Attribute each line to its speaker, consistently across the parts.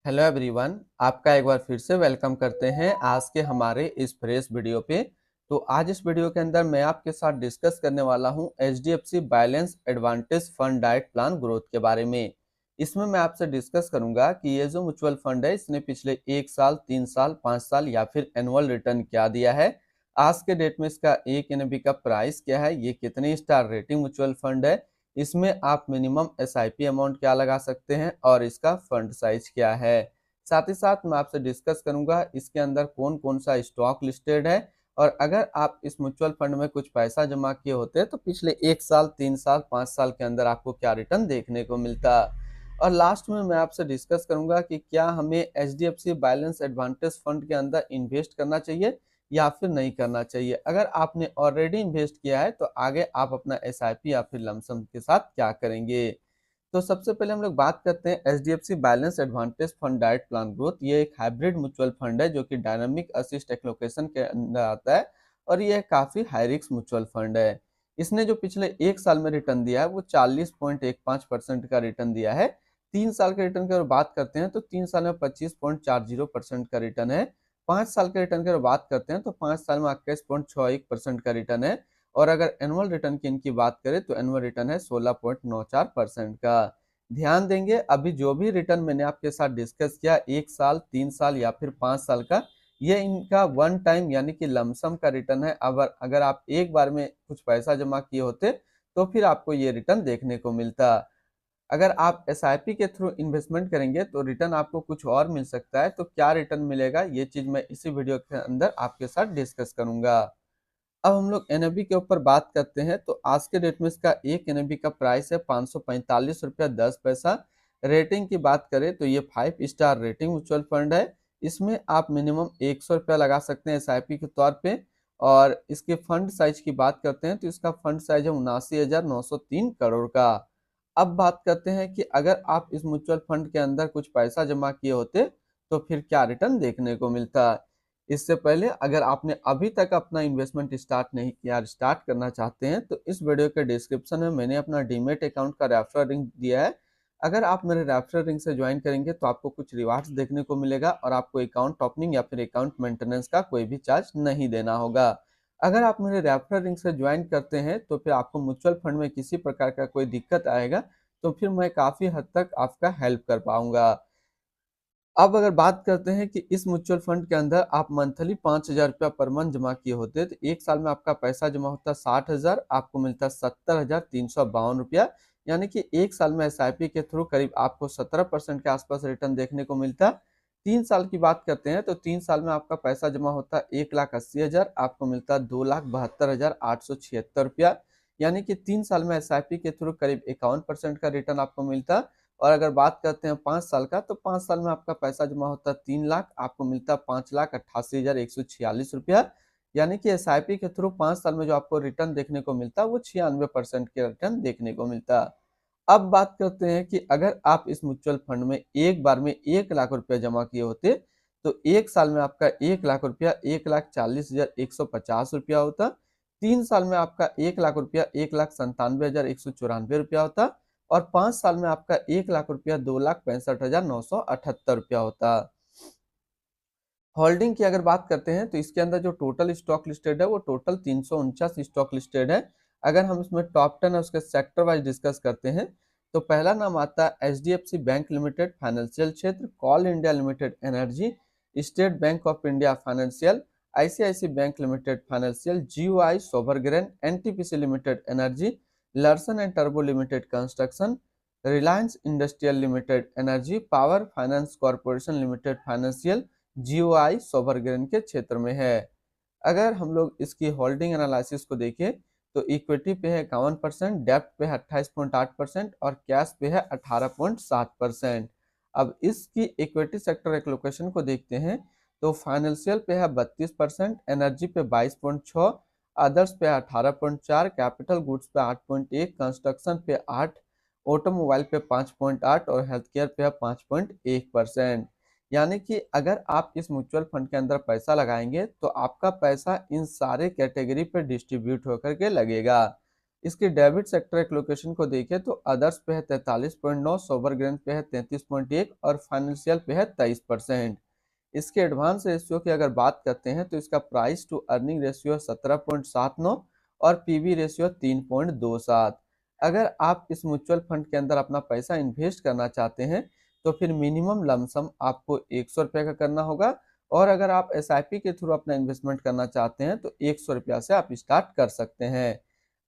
Speaker 1: Hello everyone, आपका एक बार फिर से वेलकम करते हैं आज के हमारे इस फ्रेश वीडियो पे। तो आज इस वीडियो के अंदर मैं आपके साथ डिस्कस करने वाला हूं HDFC balance advantage fund diet plan growth के बारे में। इसमें मैं आपसे डिस्कस करूंगा कि ये जो म्यूचुअल फंड है इसने पिछले 1 साल, 3 साल, 5 साल या फिर एनुअल रिटर्न क्या दिया है, आज के डेट में इसका एक एनएबी का प्राइस क्या है, ये कितनी स्टार रेटिंग म्यूचुअल फंड है, इसमें आप मिनिमम एसआईपी अमाउंट क्या लगा सकते हैं और इसका फंड साइज क्या है। साथ ही साथ मैं आपसे डिस्कस करूंगा इसके अंदर कौन कौन सा स्टॉक लिस्टेड है और अगर आप इस म्यूचुअल फंड में कुछ पैसा जमा किए होते तो पिछले 1 साल, 3 साल, 5 साल के अंदर आपको क्या रिटर्न देखने को मिलता। और लास्ट में मैं आपसे डिस्कस करूंगा कि क्या हमें एचडीएफसी बैलेंस एडवांटेज फंड के अंदर इन्वेस्ट करना चाहिए या फिर नहीं करना चाहिए। अगर आपने ऑलरेडी इन्वेस्ट किया है तो आगे आप अपना एसआईपी या फिर लमसम के साथ क्या करेंगे। तो सबसे पहले हम लोग बात करते हैं HDFC balance advantage fund diet plan growth. ये एक हाइब्रिड म्यूचुअल फंड है जो कि डायनामिक असिस्ट एलोकेशन के अंदर आता है और ये काफी हाई रिस्क म्यूचुअल फंड है। इसने जो पिछले 1 साल में रिटर्न दिया है वो 40.15% का रिटर्न दिया है। 3 साल के रिटर्न की अगर बात करते हैं तो 3 साल में 25.40% का रिटर्न है। 5 साल के रिटर्न की अगर बात करते हैं तो 5 साल में 21.61% का रिटर्न है। और अगर एनुअल रिटर्न की इनकी बात करें तो एनुअल रिटर्न है 16.94% का। ध्यान देंगे अभी जो भी रिटर्न मैंने आपके साथ डिस्कस किया 1 साल, 3 साल या फिर 5 साल का, ये इनका वन टाइम यानी कि लमसम का रिटर्न है। अगर आप एक बार में कुछ पैसा जमा किए होते तो फिर आपको ये रिटर्न देखने को मिलता। अगर आप एसआईपी के थ्रू इन्वेस्टमेंट करेंगे तो रिटर्न आपको कुछ और मिल सकता है। तो क्या रिटर्न मिलेगा ये चीज मैं इसी वीडियो के अंदर आपके साथ डिस्कस करूंगा। अब हम लोग एनएबी के ऊपर बात करते हैं तो आज के डेट में इसका एक एनएबी का प्राइस है 545 रुपया 10 पैसा। रेटिंग की बात करें तो ये 5 स्टार रेटिंग म्यूचुअल फंड है। इसमें आप मिनिमम 100 रुपया लगा सकते हैं एसआईपी के तौर पे। और इसके फंड साइज की बात करते हैं तो इसका फंड साइज है 79,903 करोड़ का। अब बात करते हैं कि अगर आप इस म्यूचुअल फंड के अंदर कुछ पैसा जमा किए होते तो फिर क्या रिटर्न देखने को मिलता। इससे पहले अगर आपने अभी तक अपना इन्वेस्टमेंट स्टार्ट नहीं किया, स्टार्ट करना चाहते हैं तो इस वीडियो के डिस्क्रिप्शन में मैंने अपना डीमेट अकाउंट का रेफरल लिंक दिया है। अगर आप मेरे रेफरल लिंक से ज्वाइन करेंगे तो आपको कुछ रिवार्ड्स देखने को मिलेगा और आपको अकाउंट ओपनिंग या फिर अकाउंट मेंटेनेंस का कोई भी चार्ज नहीं देना होगा। अगर आप मेरे रेफरल लिंक से ज्वाइन करते हैं तो फिर आपको म्यूचुअल फंड में किसी प्रकार का कोई दिक्कत आएगा तो फिर मैं काफी हद तक आपका हेल्प कर पाऊंगा। अब अगर बात करते हैं कि इस म्यूचुअल फंड के अंदर आप मंथली 5,000 रुपया पर मंथ जमा किए होते तो 1 साल में आपका पैसा जमा होता 60,000, आपको मिलता 70,352 रुपया। यानी कि 1 साल में एसआईपी के थ्रू करीब आपको 17% के आसपास रिटर्न देखने को मिलता। 3 साल की बात करते हैं तो 3 साल में आपका पैसा जमा होता 1,80,000, आपको मिलता 2,72,876 रुपया। यानी कि 3 साल में एसआईपी के थ्रू करीब 51% का रिटर्न आपको मिलता। और अगर बात करते हैं 5 साल का तो 5 साल में आपका पैसा जमा होता है 3 लाख, आपको मिलता 5,88,146 रुपया। यानी कि एसआईपी के थ्रू 5 साल में जो आपको रिटर्न देखने को मिलता है वो 96% के रिटर्न देखने को मिलता। अब बात करते हैं कि अगर आप इस म्यूचुअल फंड में एक बार में 1 लाख रुपया जमा किए होते तो 1 साल में आपका 1 लाख रुपया 1,40,150 रुपया होता। 3 साल में आपका 1 लाख रुपया 1,97,194 रुपया होता। और 5 साल में आपका 1 लाख रुपया 2,65,978 रुपया होता। होल्डिंग की अगर बात करते हैं तो इसके अंदर जो टोटल स्टॉक लिस्टेड है वो टोटल 349 स्टॉक लिस्टेड है। अगर हम इसमें टॉप 10 और उसके सेक्टर वाइज डिस्कस करते हैं तो पहला नाम आता है एचडीएफसी बैंक लिमिटेड फाइनेंशियल क्षेत्र, coal India limited energy, state bank of India financial, ICIC bank limited financial, GOI sovereign, NTPC limited energy, Larsen and टर्बो limited construction, Reliance industrial limited energy, power finance corporation limited financial, GOI sovereign के क्षेत्र में है। अगर हम लोग इसकी holding analysis को देखें तो इक्विटी पे है 51%, डेप्ट पे है 28.8% और कैश पे है 18.7%। अब इसकी इक्विटी सेक्टर एलोकेशन को देखते हैं तो फाइनेंशियल पे है 32%, एनर्जी पे 22.6, अदर्स पे 18.4, कैपिटल गुड्स पे 8.1, कंस्ट्रक्शन पे 8, ऑटोमोबाइल पे 5.8 और हेल्थ केयर पे है 5.1%। यानी कि अगर आप इस म्यूचुअल फंड के अंदर पैसा लगाएंगे तो आपका पैसा इन सारे कैटेगरी पे डिस्ट्रीब्यूट होकर के लगेगा। इसकी डेबिट सेक्टर एलोकेशन को देखें तो अदर्स पे है 43.9, सोवर ग्रेन पे है 33.1 और फाइनेंशियल पे है 23%। इसके एडवांस रेशियो की अगर बात करते हैं तो इसका प्राइस टू अर्निंग रेशियो 17.79 और पीवी रेशियो 3.27। अगर आप इस म्यूचुअल फंड के अंदर अपना पैसा इन्वेस्ट करना चाहते हैं तो फिर मिनिमम लमसम आपको 100 रुपये का करना होगा, और अगर आप एसआईपी के थ्रू अपना इन्वेस्टमेंट करना चाहते हैं तो 100 रुपया से आप स्टार्ट कर सकते हैं।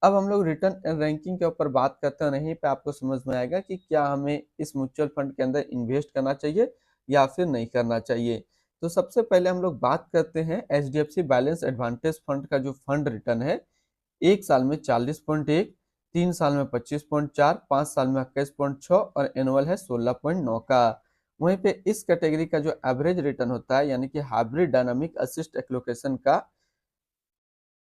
Speaker 1: अब हम लोग रिटर्न एंड रैंकिंग के ऊपर बात करते हैं, यहीं पे आपको समझ में आएगा कि क्या हमें इस म्यूचुअल फंड के अंदर इन्वेस्ट करना चाहिए या फिर नहीं करना चाहिए। तो सबसे पहले हम लोग बात करते हैं एचडीएफसी बैलेंस एडवांटेज फंड का जो फंड रिटर्न है, 1 साल में 40.1, 3 साल में 25.4, 5 साल में 21.6 और एनुअल है 16.9 का। वहीं पे इस कैटेगरी का जो एवरेज रिटर्न होता है यानी कि हाइब्रिड डायनामिक असिस्ट एलोकेशन का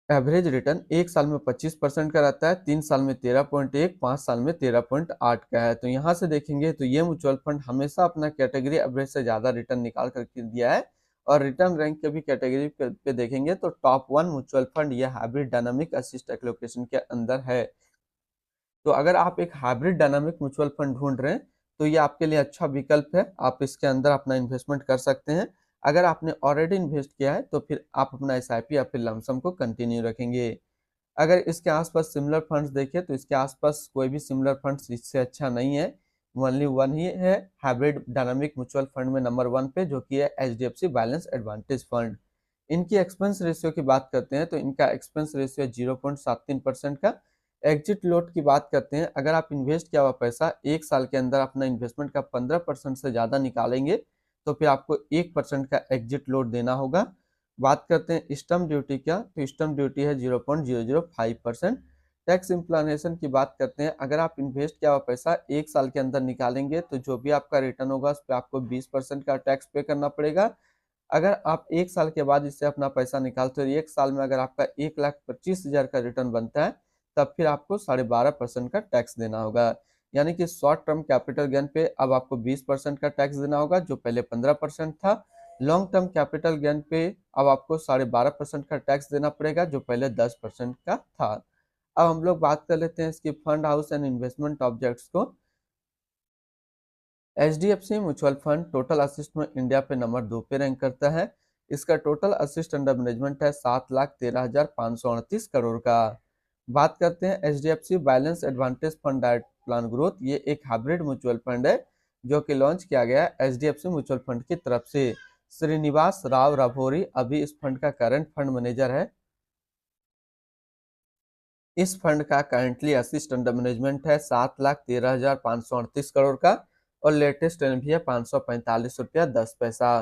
Speaker 1: एवरेज रिटर्न 1 साल में 25% का रहता है, 3 साल में 13.1, 5 साल में 13.8 का है। तो यहाँ से देखेंगे तो ये म्यूचुअल फंड हमेशा अपना कैटेगरी एवरेज से ज्यादा रिटर्न निकाल करके दिया है। और रिटर्न रैंक के भी कैटेगरी पे देखेंगे तो टॉप 1 म्यूचुअल फंड यह हाइब्रिड डायनामिक असिस्ट एलोकेशन के अंदर है। तो अगर आप एक हाइब्रिड डायनामिक म्यूचुअल फंड ढूंढ रहे हैं तो ये आपके लिए अच्छा विकल्प है, आप इसके अंदर अपना इन्वेस्टमेंट कर सकते हैं। अगर आपने ऑलरेडी इन्वेस्ट किया है तो फिर आप अपना एसआईपी या फिर लमसम को कंटिन्यू रखेंगे। अगर इसके आसपास सिमिलर फंड्स देखें तो इसके आसपास कोई भी सिमिलर फंड्स इससे अच्छा नहीं है, ओनली वन ही है हाइब्रिड डायनामिक म्यूचुअल फंड में नंबर 1 पे, जो कि है एचडीएफसी बैलेंस एडवांटेज फंड। इनकी एक्सपेंस रेशियो की बात करते हैं तो इनका एक्सपेंस रेशियो 0.73% का। एग्जिट लोड की बात करते हैं, अगर आप इन्वेस्ट किया हुआ पैसा 1 साल के अंदर अपना इन्वेस्टमेंट का 15% से ज़्यादा निकालेंगे तो फिर आपको 1% का एग्जिट लोड देना होगा। बात करते हैं स्टम्प ड्यूटी का, तो स्टम्प ड्यूटी है 0.005%। टैक्स इम्प्लानेशन की बात करते हैं, अगर आप इन्वेस्ट किया हुआ पैसा 1 साल के अंदर निकालेंगे तो जो भी आपका रिटर्न होगा उस पर आपको 20% का टैक्स पे करना पड़ेगा। अगर आप 1 साल के बाद इससे अपना पैसा निकालते हो, 1 साल में अगर आपका 1,25,000 का रिटर्न बनता है तब फिर आपको 12.5% का टैक्स देना होगा। यानी कि शॉर्ट टर्म कैपिटल गेन पे अब आपको 20% का टैक्स देना होगा जो पहले 15% था। लॉन्ग टर्म कैपिटल गेन पे अब आपको 12.5% का टैक्स देना पड़ेगा जो पहले 10% का था। अब हम लोग बात कर लेते हैं इसकी fund house and investment objects को। HDFC mutual fund total assets में इंडिया पे नंबर 2 पे रैंक करता है। इसका टोटल असिस्ट अंडर मैनेजमेंट है 7,13,538 करोड़ का। बात करते हैं HDFC balance advantage fund direct plan growth, ये एक हाइब्रिड म्यूचुअल फंड है जो कि लॉन्च किया गया है एचडीएफसी म्यूचुअल फंड की तरफ से। श्रीनिवास राव राभोरी अभी इस फंड का करंट फंड मैनेजर है। इस फंड का करंटली असिस्ट अंडर मैनेजमेंट है 7,13,538 करोड़ का और लेटेस्ट एनपी है 545 रुपया 10 पैसा।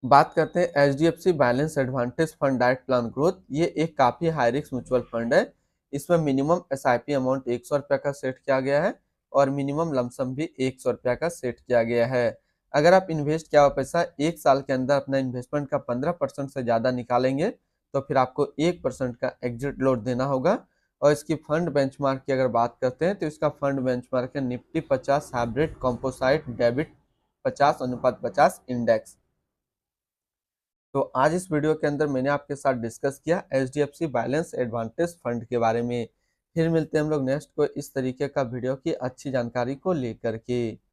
Speaker 1: बात करते हैं HDFC balance advantage fund direct plan growth, ये एक काफी हाई रिस्क म्यूचुअल फंड है। इसमें मिनिमम एसआईपी अमाउंट 100 रुपया का सेट किया गया है और मिनिमम लमसम भी 100 रुपया का सेट किया गया है। अगर आप इन्वेस्ट किया हुआ पैसा 1 साल के अंदर अपना इन्वेस्टमेंट का 15% से ज्यादा निकालेंगे तो फिर आपको 1% का एग्जिट लोड देना होगा। और इसकी फंड बेंचमार्क की अगर बात करते हैं तो इसका फंड बेंचमार्क है निफ्टी 50 हाइब्रिड कॉम्पोसाइट डेबिट 50:50 इंडेक्स। तो आज इस वीडियो के अंदर मैंने आपके साथ डिस्कस किया एचडीएफसी बैलेंस एडवांटेज फंड के बारे में। फिर मिलते हैं हम लोग नेक्स्ट को इस तरीके का वीडियो की अच्छी जानकारी को लेकर के।